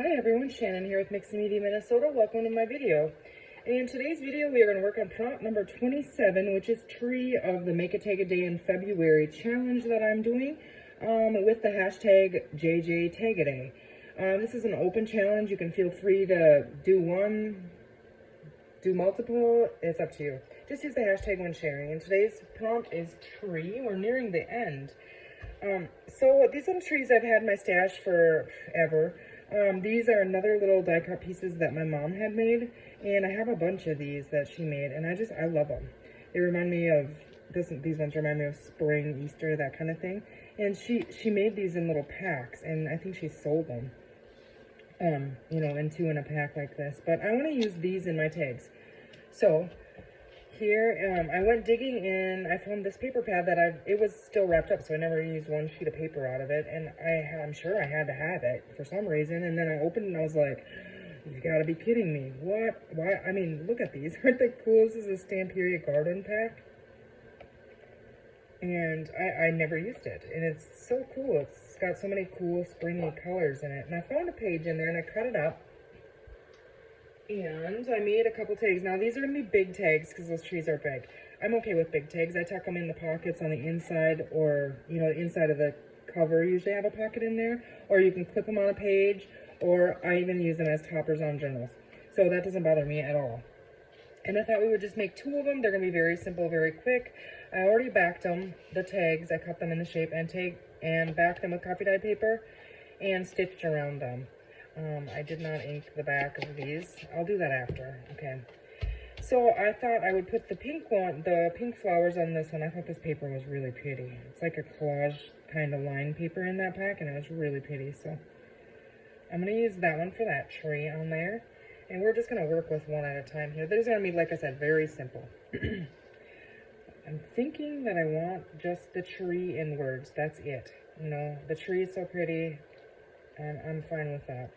Hi everyone, Shannon here with Mixed Media Minnesota. Welcome to my video. In today's video, we are going to work on prompt number 27, which is Tree of the Make It Take a Day in February challenge that I'm doing with the hashtag JJTagAday. This is an open challenge. You can feel free to do one, do multiple. It's up to you. Just use the hashtag when sharing. And today's prompt is tree. We're nearing the end. So these little trees I've had in my stash forever. These are another little die cut pieces that my mom had made, and I have a bunch of these that she made, and I love them. They remind me of, these ones remind me of spring, Easter, that kind of thing. And she made these in little packs, and I think she sold them, you know, in 2 in a pack like this. But I want to use these in my tags. So here, I went digging in. I found this paper pad that it was still wrapped up, so I never used one sheet of paper out of it, and I'm sure I had to have it for some reason. And then I opened it and I was like, you gotta be kidding me. What? Why? I mean, look at these. Aren't they cool? This is a Stamperia garden pack, and I never used it, and it's so cool. It's got so many cool springy colors in it. And I found a page in there and I cut it up. And I made a couple tags. Now, these are going to be big tags because those trees are big. I'm okay with big tags. I tuck them in the pockets on the inside, or, you know, the inside of the cover usually have a pocket in there. Or you can clip them on a page, or I even use them as toppers on journals. So that doesn't bother me at all. And I thought we would just make 2 of them. They're going to be very simple, very quick. I already backed them, the tags. I cut them in the shape and backed them with coffee dyed paper and stitched around them. I did not ink the back of these. I'll do that after. Okay. So I thought I would put the pink flowers on this one. I thought this paper was really pretty. It's like a collage kind of line paper in that pack, and it was really pretty. So I'm going to use that one for that tree on there. And we're just going to work with one at a time here. There's going to be, like I said, very simple. I'm thinking that I want just the tree in words. That's it. You know, the tree is so pretty, and I'm fine with that.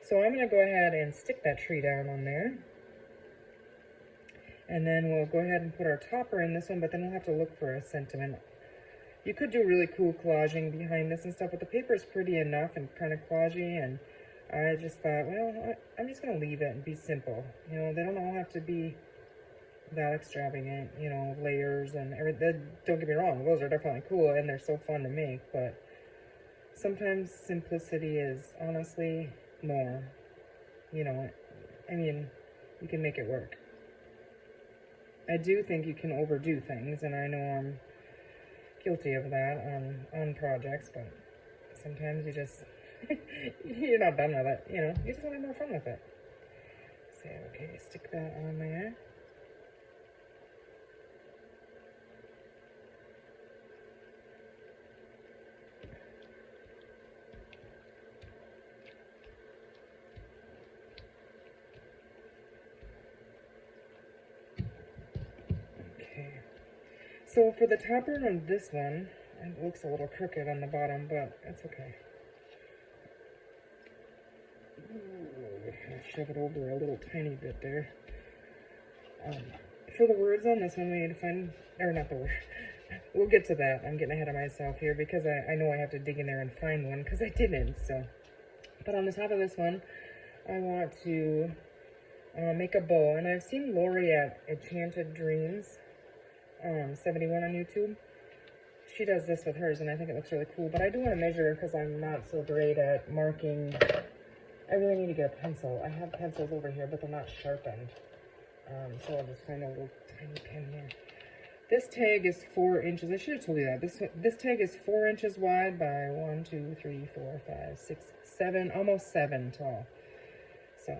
So I'm going to go ahead and stick that tree down on there. And then we'll go ahead and put our topper in this one, but then we'll have to look for a sentiment. You could do really cool collaging behind this and stuff, but the paper is pretty enough and kind of collagey, and I just thought, well, I'm just going to leave it and be simple. You know, they don't all have to be that extravagant, you know, layers and everything. Don't get me wrong, those are definitely cool, and they're so fun to make, but sometimes simplicity is honestly more, you know. I mean, you can make it work. I do think you can overdo things, and I know I'm guilty of that on projects, but sometimes you just, you're not done with it, you know, you just want to have more fun with it. So, okay, stick that on there. So for the topper on this one, it looks a little crooked on the bottom, but it's okay. I'll shove it over a little tiny bit there. For the words on this one, we need to find, or not the word, we'll get to that. I'm getting ahead of myself here because I know I have to dig in there and find one because I didn't, so. But on the top of this one, I want to make a bow, and I've seen Lori at Enchanted Dreams 71 on YouTube. She does this with hers, and I think it looks really cool. But I do want to measure because I'm not so great at marking. I really need to get a pencil. I have pencils over here, but they're not sharpened. So I'll just find a little tiny pen here. This tag is 4 inches. I should have told you that. This tag is 4 inches wide by 1, 2, 3, 4, 5, 6, 7, almost 7 tall. So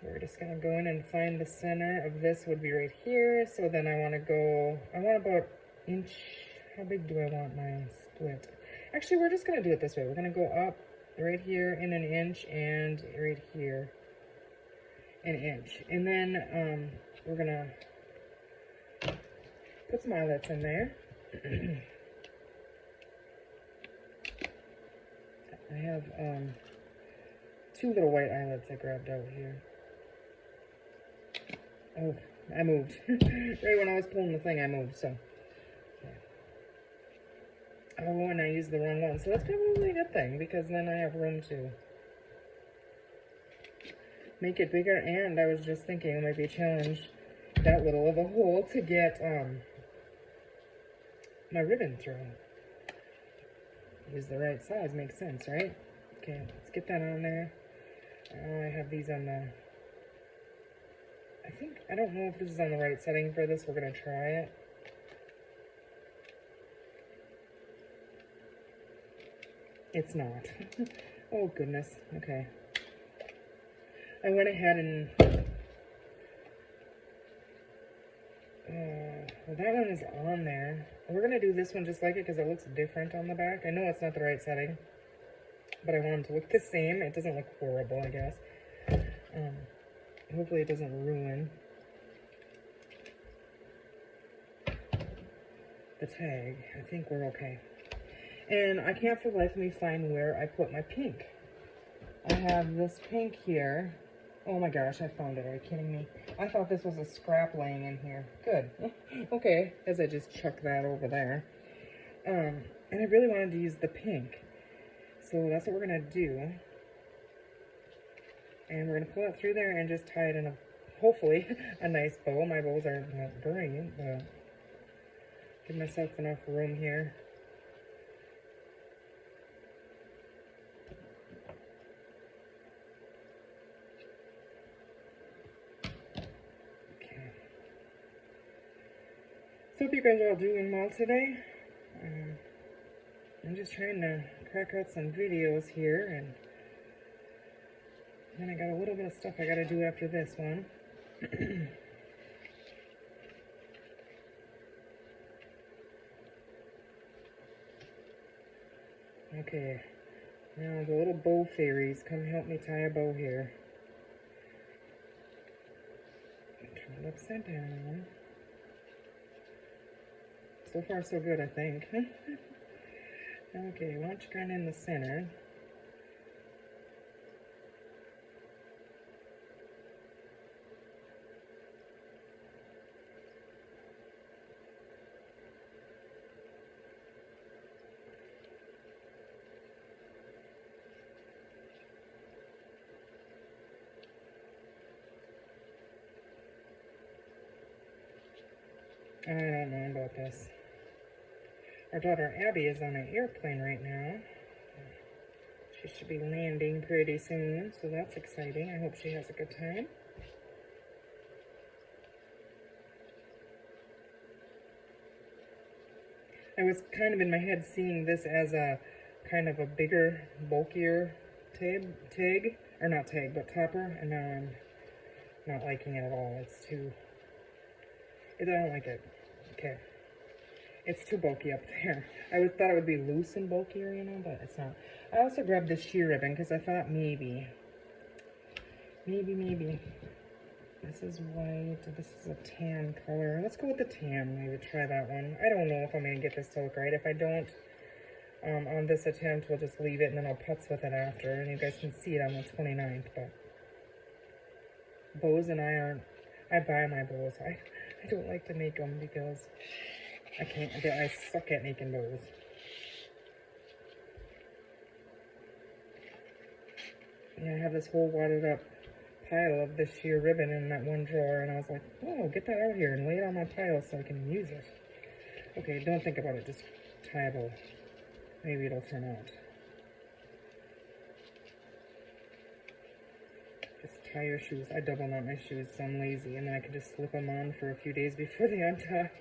we're just going to go in and find the center of this would be right here. So then I want about inch. How big do I want my split? Actually, we're just going to do it this way. We're going to go up right here in 1 inch and right here 1 inch. And then we're going to put some eyelets in there. I have 2 little white eyelets I grabbed out here. Oh, I moved. Right when I was pulling the thing, I moved, so. Okay. Oh, and I used the wrong one. So that's probably a good thing, because then I have room to make it bigger, and I was just thinking it might be a challenge that little of a hole to get my ribbon through. Use the right size, makes sense, right? Okay, let's get that on there. I have these on the, I don't know if this is on the right setting for this. We're gonna try it. It's not. Oh goodness, okay. I went ahead and, well, that one is on there. We're gonna do this one just like it because it looks different on the back. I know it's not the right setting, but I want them to look the same. It doesn't look horrible, I guess. Hopefully it doesn't ruin the tag. I think we're okay. And I can't for the life of me find where I put my pink. I have this pink here. Oh my gosh, I found it. Are you kidding me? I thought this was a scrap laying in here. Good. Okay, as I just chuck that over there. And I really wanted to use the pink. So that's what we're going to do. And we're going to pull it through there and just tie it in a, hopefully, a nice bow. My bows are not brilliant, but give myself enough room here. So hope you guys are all doing well today. I'm just trying to crack out some videos here, and then I got a little bit of stuff I got to do after this one. Okay, now the little bow fairies, come help me tie a bow here. Turn it upside down. So far, so good, I think. Okay, why don't you kind of in the center. I don't know about this. Our daughter Abby is on an airplane right now. She should be landing pretty soon, so that's exciting. I hope she has a good time. I was kind of in my head seeing this as a kind of a bigger, bulkier tag, or not tag, but topper, and now I'm not liking it at all. It's too, I don't like it. Okay. It's too bulky up there. I thought it would be loose and bulkier, you know, but it's not. I also grabbed this sheer ribbon because I thought maybe. This is white. This is a tan color. Let's go with the tan. Maybe try that one. I don't know if I'm going to get this to look right. If I don't, on this attempt, we'll just leave it and then I'll putz with it after. And you guys can see it on the 29th. But bows and I buy my bows. I don't like to make them because I suck at making bows. Yeah, I have this whole wadded up pile of this sheer ribbon in that one drawer, and I was like, oh, get that out here and lay it on my pile so I can use it. Okay, don't think about it, just tie a bow. Maybe it'll turn out. Just tie your shoes. I double knot my shoes, so I'm lazy, and then I can just slip them on for a few days before they untie.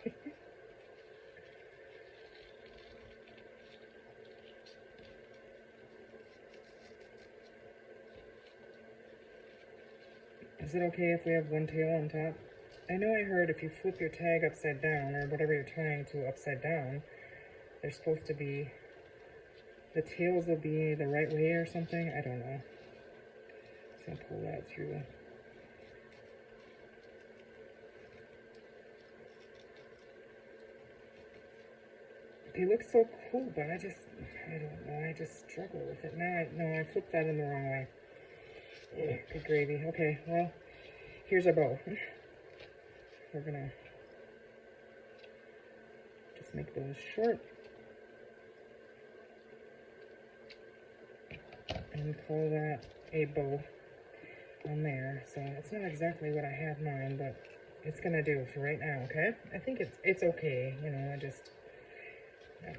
Is it okay if we have one tail on top? I know I heard if you flip your tag upside down, or whatever you're tying to upside down, they're supposed to be, the tails will be the right way or something. I don't know. Just gonna pull that through. They look so cool, but I don't know, I just struggle with it. No, I flipped that in the wrong way. Yeah, good gravy. Okay, well, here's our bow. We're gonna just make those short and call that a bow. on there. So it's not exactly what I had in mind, but it's gonna do for right now, okay? I think it's okay, you know, yeah.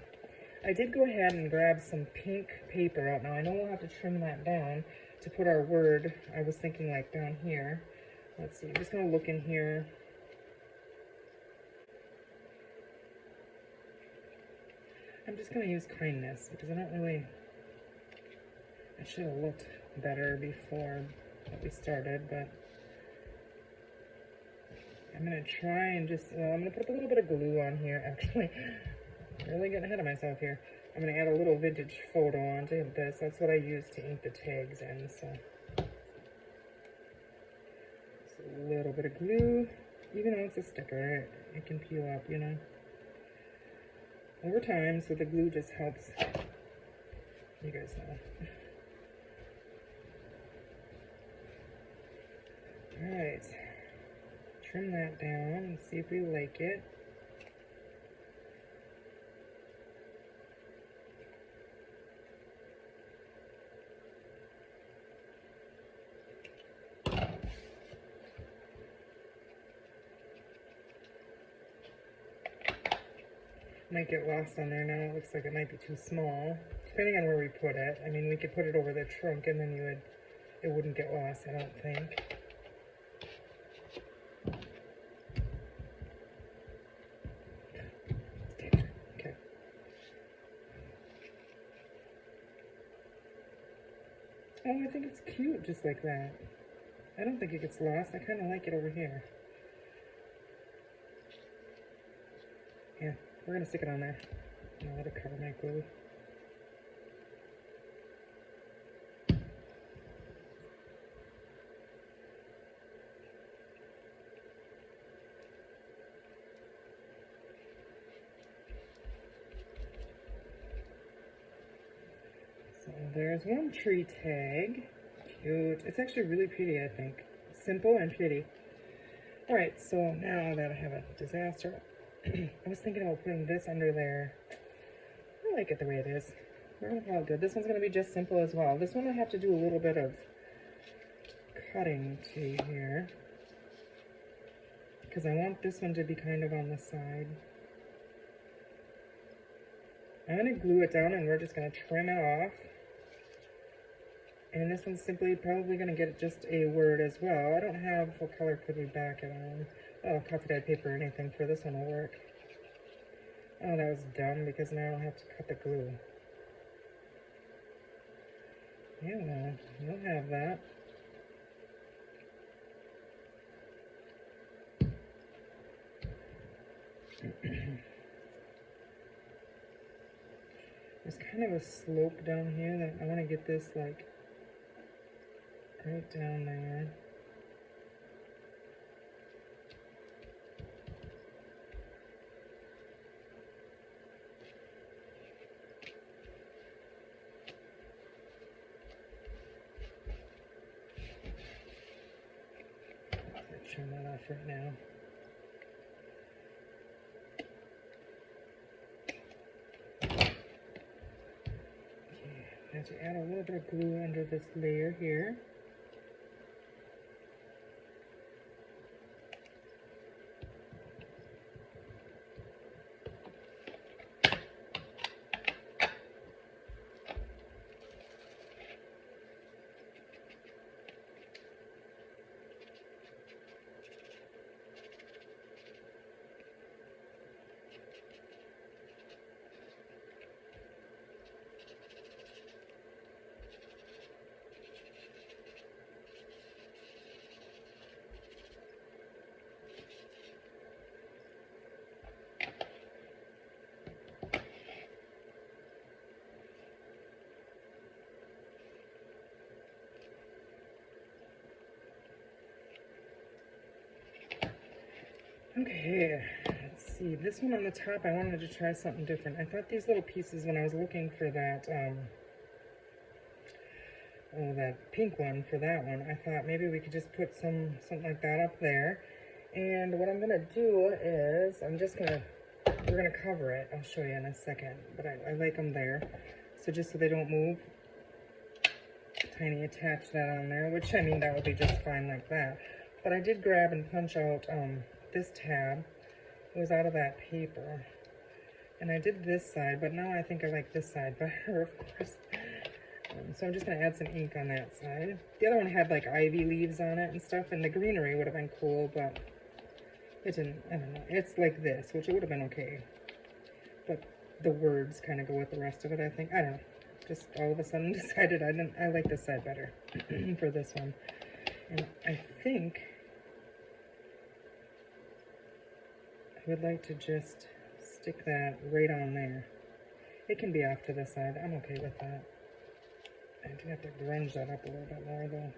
I did go ahead and grab some pink paper out. Now I know we'll have to trim that down to put our word. I was thinking like down here. Let's see, I'm just gonna look in here. I'm just gonna use kindness because I should have looked better before we started, but I'm gonna try and I'm gonna put a little bit of glue on here, actually. Really getting ahead of myself here. I'm gonna add a little vintage photo onto this. That's what I use to ink the tags in, so. Just a little bit of glue. Even though it's a sticker, it can peel up, you know. Over time, so the glue just helps. You guys know. Alright. Trim that down and see if we like it. Might get lost on there now. It looks like it might be too small, depending on where we put it. I mean, we could put it over the trunk and then it wouldn't get lost, I don't think. Okay. Oh, I think it's cute just like that. I don't think it gets lost. I kind of like it over here. Yeah, we're going to stick it on there. I'll let it cover my glue. So there's one tree tag. Cute. It's actually really pretty, I think. Simple and pretty. Alright, so now that I have a disaster, I was thinking about putting this under there. I like it the way it is. We're going to call it good. This one's going to be just simple as well. This one I have to do a little bit of cutting to here, because I want this one to be kind of on the side. I'm going to glue it down and we're just going to trim it off. And this one's simply probably going to get just a word as well. I don't have, what color could we back it on? Oh, copy dyed paper or anything for this one will work. Oh, that was dumb because now I'll have to cut the glue. Yeah, well, we'll have that. There's kind of a slope down here that I want to get this like right down there. I'll trim that off right now. I have to add a little bit of glue under this layer here. Okay, let's see. This one on the top, I wanted to try something different. I thought these little pieces, when I was looking for that, that pink one for that one, I thought maybe we could just put something like that up there. And what I'm going to do is, we're going to cover it. I'll show you in a second, but I like them there. So just so they don't move. tiny attach that on there, which I mean that would be just fine like that. But I did grab and punch out this tab. It was out of that paper. And I did this side, but now I think I like this side better, of course. So I'm just going to add some ink on that side. The other one had like ivy leaves on it and stuff, and the greenery would have been cool, but it didn't. I don't know. It's like this, which it would have been okay. But the words kind of go with the rest of it, I think. I don't know. Just all of a sudden decided I like this side better for this one. And I think I would like to just stick that right on there. It can be off to the side. I'm okay with that. I do have to grunge that up a little bit more though.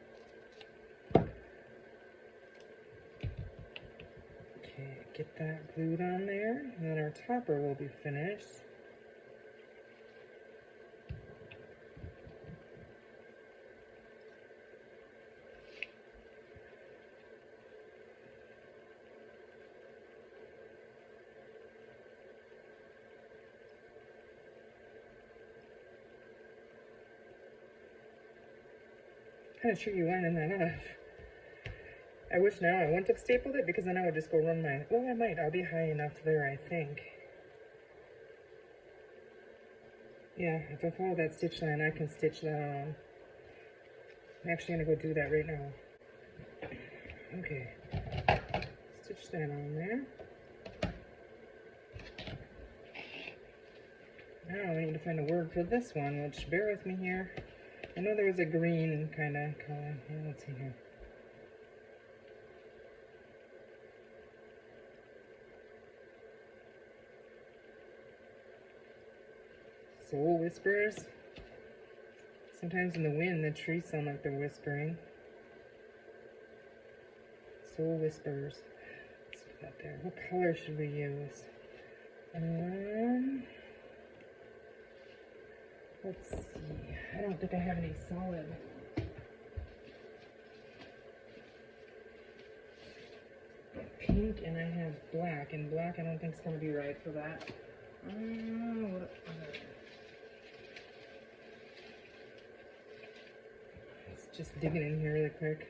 Okay, get that glued on there, and then our topper will be finished. Kind of tricky lining that off. I wish now I wouldn't have stapled it, because then I would just go run my, well, I might, I'll be high enough there, I think. Yeah, if I follow that stitch line, I can stitch that on. I'm actually going to go do that right now. Okay, stitch that on there. Now I need to find a word for this one, which, bear with me here. I know there was a green kind of color. Yeah, let's see here. Soul whispers. Sometimes in the wind, the trees sound like they're whispering. Soul whispers. Let's put that there. What color should we use? Let's see. I don't think I have any solid. Pink, and I have black, and black I don't think is going to be right for that. Let's just dig it in here really quick.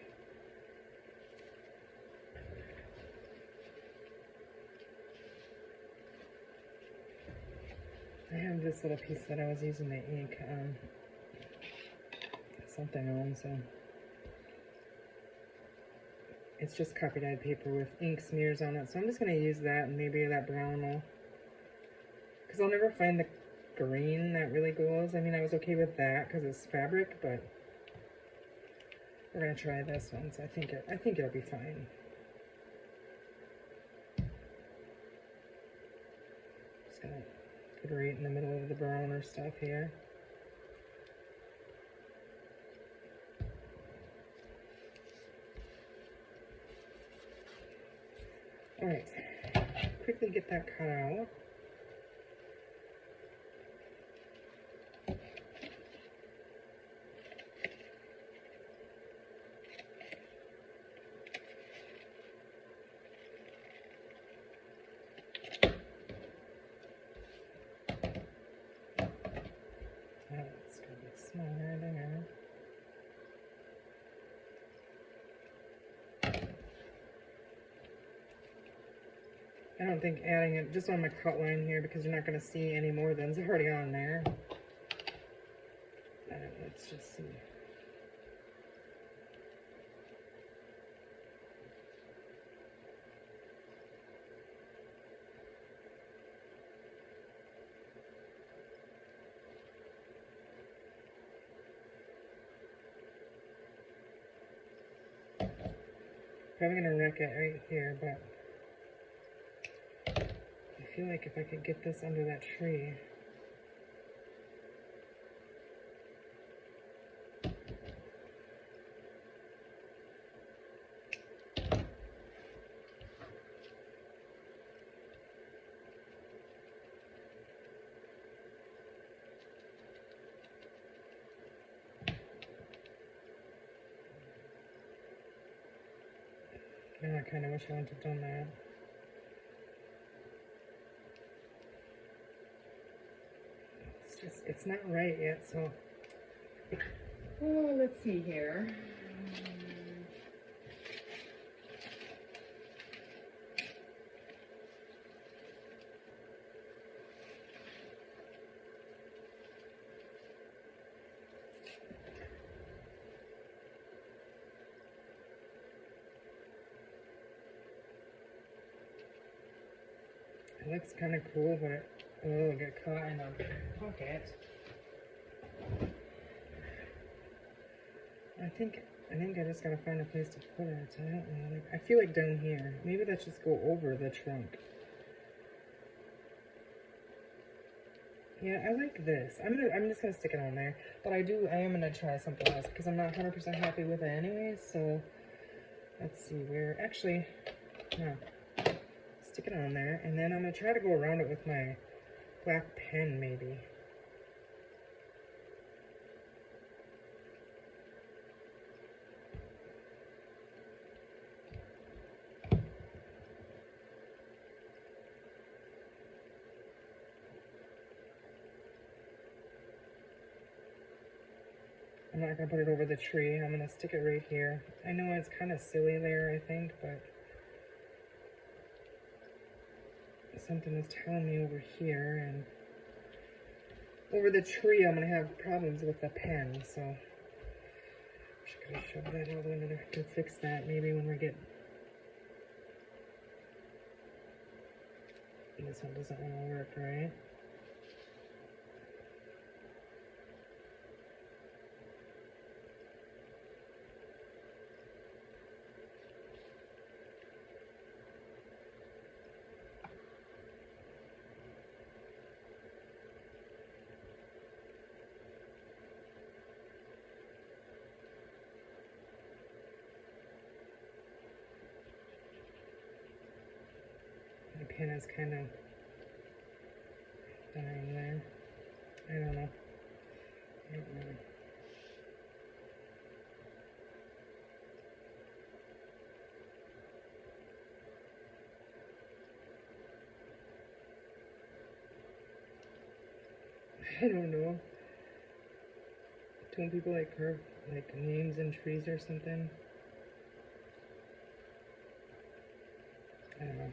I have this little piece that I was using the ink something on, so it's just copy dyed paper with ink smears on it. So I'm just going to use that, and maybe that brown will, because I'll never find the green that really goes. I mean, I was okay with that because it's fabric, but we're going to try this one, so I think it'll be fine. Just going to put it right in the middle of the browner stuff here. Alright, quickly get that cut out. It's going to be smaller there. I don't think adding it just on my cut line here, because you're not going to see any more than it's already on there. Let's just see. Probably going to wreck it right here, but I feel like if I could get this under that tree. Now I kind of wish I wouldn't have done that. It's not right yet, so Oh, let's see here. It looks kind of cool, but oh, it got caught in a pocket. I think I just gotta find a place to put it. I don't know. Like, I feel like down here. Maybe let's just go over the trunk. Yeah, I like this. I'm just gonna stick it on there. But I am gonna try something else because I'm not 100% happy with it anyways. So let's see where. Actually, no. Stick it on there, and then I'm gonna try to go around it with my black pen, maybe. I'm not gonna put it over the tree. I'm gonna stick it right here. I know it's kind of silly there, I think, but something was telling me over here, and over the tree I'm gonna have problems with the pen, so I'm just gonna shove that out. I'm gonna have to fix that maybe when we get. This one doesn't want to work, right? The pen is kind of dying there. I don't know. I don't know. Don't people like carve like names in trees or something? I don't know.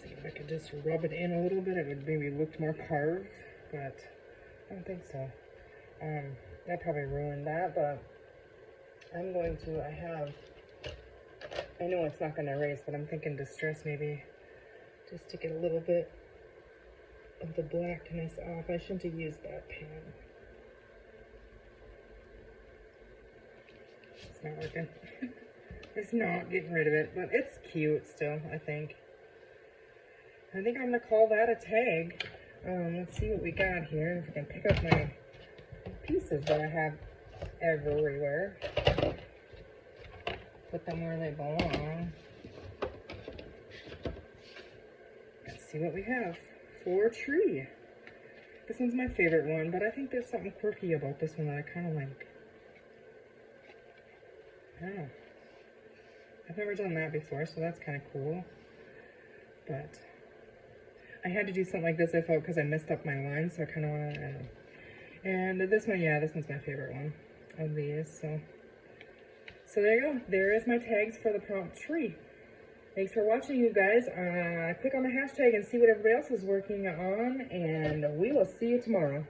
See if I could just rub it in a little bit, it would maybe look more carved, but I don't think so. That probably ruined that, but I'm going to, I know it's not going to erase, but I'm thinking Distress maybe just to get a little bit of the blackness off. I shouldn't have used that pen. It's not working. It's not getting rid of it, but it's cute still, I think. I think I'm going to call that a tag. Let's see what we got here. If I can pick up my pieces that I have everywhere. Put them where they belong. Let's see what we have for tree. This one's my favorite one, but I think there's something quirky about this one that I kind of like. I don't know. I've never done that before, so that's kind of cool. But I had to do something like this, I felt, because I messed up my lines, so I kind of want to, and this one, yeah, this one's my favorite one of these, so there you go. There is my tags for the prompt tree. Thanks for watching, you guys. Click on the hashtag and see what everybody else is working on, and we will see you tomorrow.